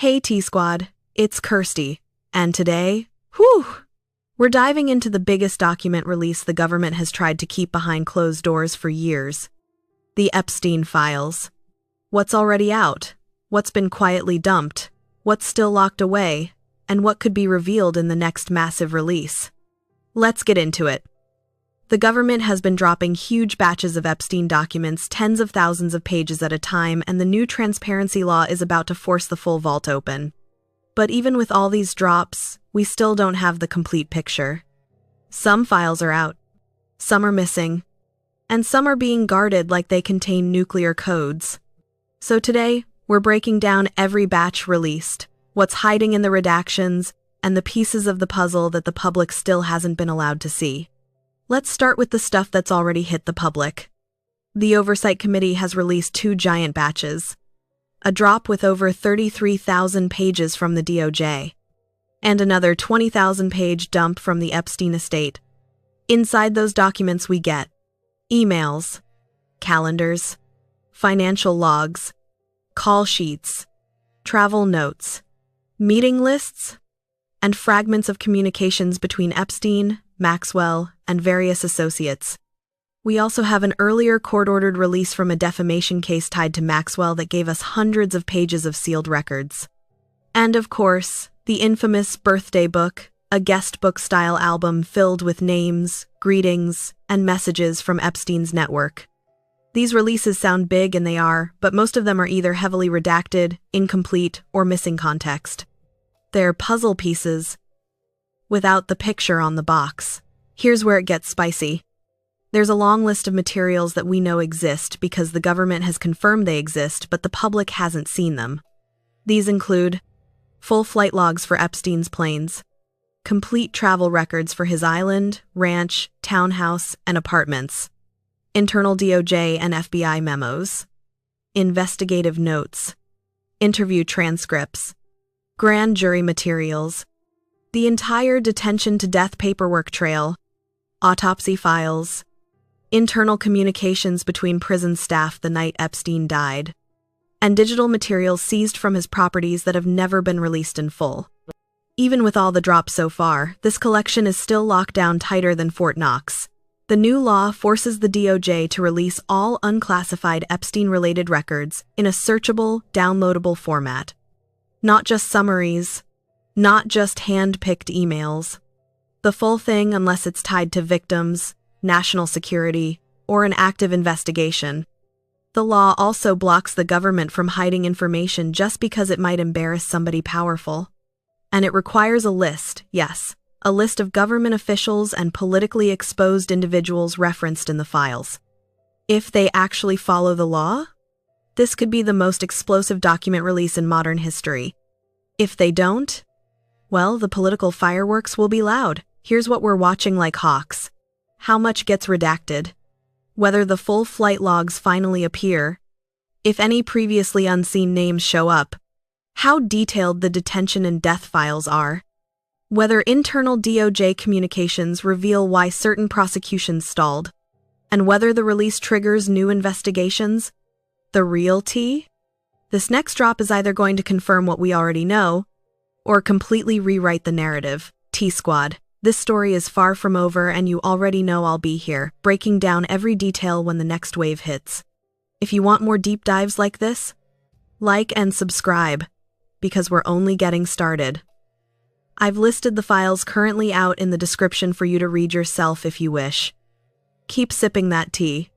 Hey T-Squad, it's Kirsty, and today, we're diving into the biggest document release the government has tried to keep behind closed doors for years. The Epstein Files. What's already out? What's been quietly dumped? What's still locked away? And what could be revealed in the next massive release? Let's get into it. The government has been dropping huge batches of Epstein documents, tens of thousands of pages at a time, and the new transparency law is about to force the full vault open. But even with all these drops, we still don't have the complete picture. Some files are out, some are missing, and some are being guarded like they contain nuclear codes. So today, we're breaking down every batch released, what's hiding in the redactions, and the pieces of the puzzle that the public still hasn't been allowed to see. Let's start with the stuff that's already hit the public. The Oversight Committee has released 2 giant batches. A drop with over 33,000 pages from the DOJ, and another 20,000-page dump from the Epstein estate. Inside those documents we get emails, calendars, financial logs, call sheets, travel notes, meeting lists, and fragments of communications between Epstein, Maxwell, and various associates. We also have an earlier court-ordered release from a defamation case tied to Maxwell that gave us hundreds of pages of sealed records. And of course, the infamous birthday book, a guest book-style album filled with names, greetings, and messages from Epstein's network. These releases sound big, and they are, but most of them are either heavily redacted, incomplete, or missing context. They're puzzle pieces without the picture on the box. Here's where it gets spicy. There's a long list of materials that we know exist because the government has confirmed they exist, but the public hasn't seen them. These include full flight logs for Epstein's planes, complete travel records for his island, ranch, townhouse, and apartments, internal DOJ and FBI memos, investigative notes, interview transcripts, grand jury materials, the entire detention to death paperwork trail, autopsy files, internal communications between prison staff the night Epstein died, and digital materials seized from his properties that have never been released in full. Even with all the drops so far, this collection is still locked down tighter than Fort Knox. The new law forces the DOJ to release all unclassified Epstein-related records in a searchable, downloadable format. Not just summaries, not just hand-picked emails. The full thing unless it's tied to victims, national security, or an active investigation. The law also blocks the government from hiding information just because it might embarrass somebody powerful. And it requires a list, yes, a list of government officials and politically exposed individuals referenced in the files. If they actually follow the law, this could be the most explosive document release in modern history. If they don't, well, the political fireworks will be loud. Here's what we're watching like hawks. How much gets redacted? Whether the full flight logs finally appear? If any previously unseen names show up? How detailed the detention and death files are? Whether internal DOJ communications reveal why certain prosecutions stalled? And whether the release triggers new investigations? The real tea? This next drop is either going to confirm what we already know, or completely rewrite the narrative. T-Squad. This story is far from over, and you already know I'll be here, breaking down every detail when the next wave hits. If you want more deep dives like this, like and subscribe, because we're only getting started. I've listed the files currently out in the description for you to read yourself if you wish. Keep sipping that tea.